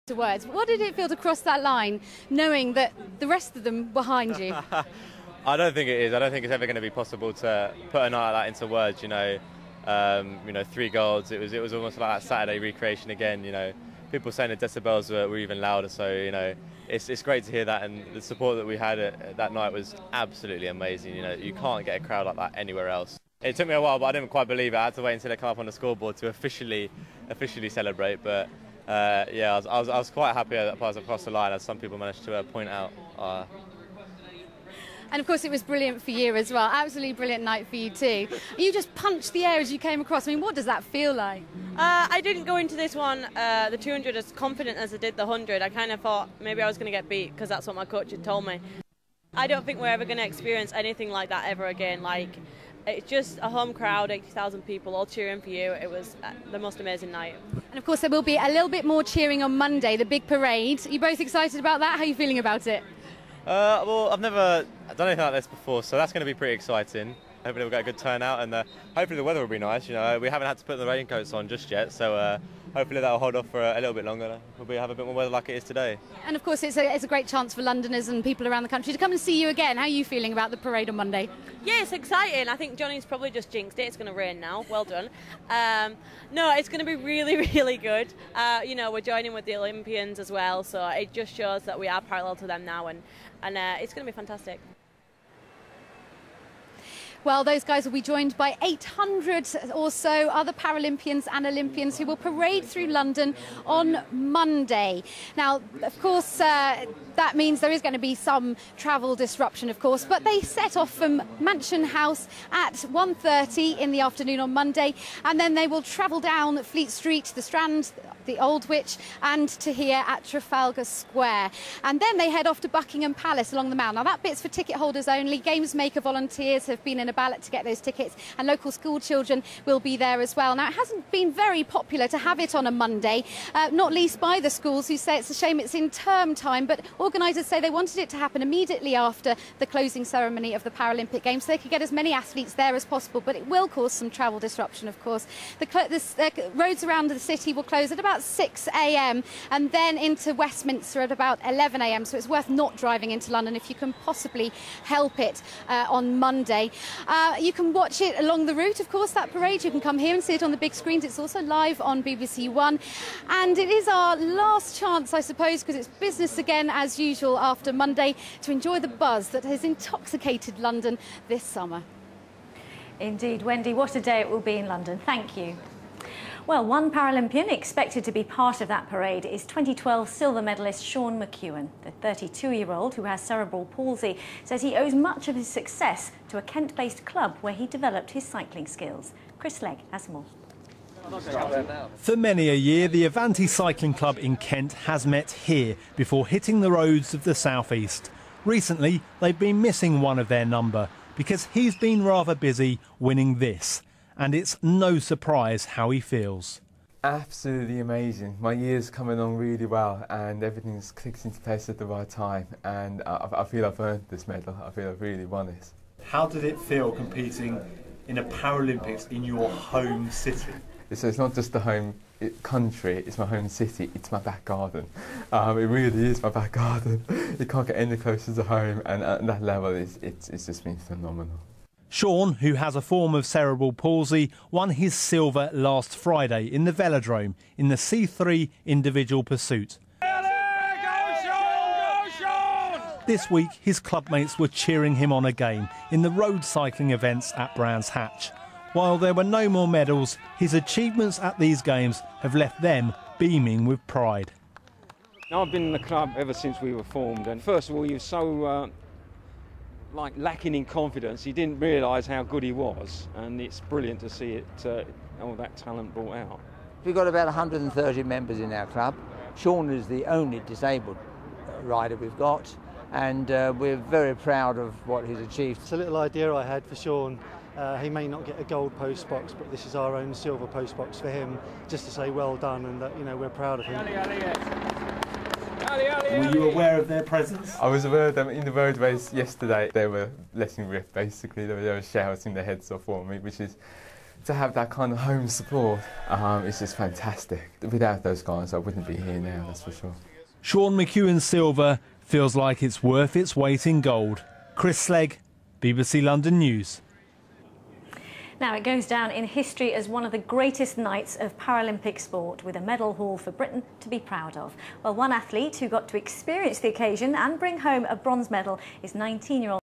To words. What did it feel to cross that line, knowing that the rest of them were behind you? I don't think it is. I don't think it's ever going to be possible to put a night like that into words. You know, 3 goals. It was almost like that Saturday recreation again. You know, people saying the decibels were even louder. So you know, it's great to hear that, and the support that we had that night was absolutely amazing. You know, you can't get a crowd like that anywhere else. It took me a while, but I didn't quite believe it. I had to wait until they come up on the scoreboard to officially celebrate. But yeah, I was quite happy that I was across the line, as some people managed to point out. And of course it was brilliant for you as well. Absolutely brilliant night for you too. You just punched the air as you came across. I mean, what does that feel like? I didn't go into this one, the 200, as confident as I did the 100. I kind of thought maybe I was going to get beat because that's what my coach had told me. I don't think we're ever going to experience anything like that ever again. Like, it's just a home crowd, 80,000 people all cheering for you. It was the most amazing night. And of course there will be a little bit more cheering on Monday, the big parade. Are you both excited about that? How are you feeling about it? Well, I've never done anything like this before, so that's going to be pretty exciting. Hopefully we'll get a good turnout, and hopefully the weather will be nice. You know, we haven't had to put the raincoats on just yet, so hopefully that'll hold off for a little bit longer. We'll have a bit more weather like it is today. And of course it's a great chance for Londoners and people around the country to come and see you again. How are you feeling about the parade on Monday? Yeah, it's exciting. I think Johnny's probably just jinxed it. It's going to rain now. Well done. No, it's going to be really, really good. You know, we're joining with the Olympians as well, so it just shows that we are parallel to them now, and it's going to be fantastic. Well, those guys will be joined by 800 or so other Paralympians and Olympians who will parade through London on Monday. Now, of course, that means there is going to be some travel disruption, of course, but they set off from Mansion House at 1:30 in the afternoon on Monday, and then they will travel down Fleet Street, the Strand, the Aldwych, and to here at Trafalgar Square. And then they head off to Buckingham Palace along the Mall. Now, that bit's for ticket holders only. Games Maker volunteers have been in a ballot to get those tickets, and local school children will be there as well. Now, it hasn't been very popular to have it on a Monday, not least by the schools, who say it's a shame it's in term time, but organisers say they wanted it to happen immediately after the closing ceremony of the Paralympic Games so they could get as many athletes there as possible, but it will cause some travel disruption, of course. The roads around the city will close at about 6 a.m. and then into Westminster at about 11 a.m, so it's worth not driving into London if you can possibly help it on Monday. You can watch it along the route, of course, that parade. You can come here and see it on the big screens. It's also live on BBC One. And it is our last chance, I suppose, because it's business again as usual after Monday, to enjoy the buzz that has intoxicated London this summer. Indeed, Wendy, what a day it will be in London. Thank you. Well, one Paralympian expected to be part of that parade is 2012 silver medalist Shaun McKeown. The 32-year-old, who has cerebral palsy, says he owes much of his success to a Kent-based club where he developed his cycling skills. Chris Legg has more. For many a year, the Avanti Cycling Club in Kent has met here before hitting the roads of the southeast. Recently, they've been missing one of their number because he's been rather busy winning this. And it's no surprise how he feels. Absolutely amazing. My year's coming on really well, and everything's clicked into place at the right time, and I feel I've earned this medal. I feel I've really won it. How did it feel competing in a Paralympics in your home city? So it's not just the home country, it's my home city, it's my back garden. It really is my back garden. You can't get any closer to home, and at that level it's just been phenomenal. Shaun, who has a form of cerebral palsy, won his silver last Friday in the velodrome in the C3 individual pursuit. This week, his clubmates were cheering him on again in the road cycling events at Brands Hatch. While there were no more medals, his achievements at these games have left them beaming with pride. Now, I've been in the club ever since we were formed, and first of all, he was so lacking in confidence. He didn't realise how good he was, and it's brilliant to see it, all that talent brought out. We've got about 130 members in our club. Shaun is the only disabled rider we've got, and we're very proud of what he's achieved. It's a little idea I had for Shaun. He may not get a gold post box, but this is our own silver post box for him, just to say well done, and that, you know, we're proud of him. Were you aware of their presence? I was aware of them in the roadways yesterday. They were letting rip, basically. They were shouting their heads off for me, which is to have that kind of home support, it's just fantastic. Without those guys, I wouldn't be here now, that's for sure. Shaun McKeown's silver feels like it's worth its weight in gold. Chris Slegg, BBC London News. Now it goes down in history as one of the greatest nights of Paralympic sport, with a medal haul for Britain to be proud of. Well, one athlete who got to experience the occasion and bring home a bronze medal is 19-year-old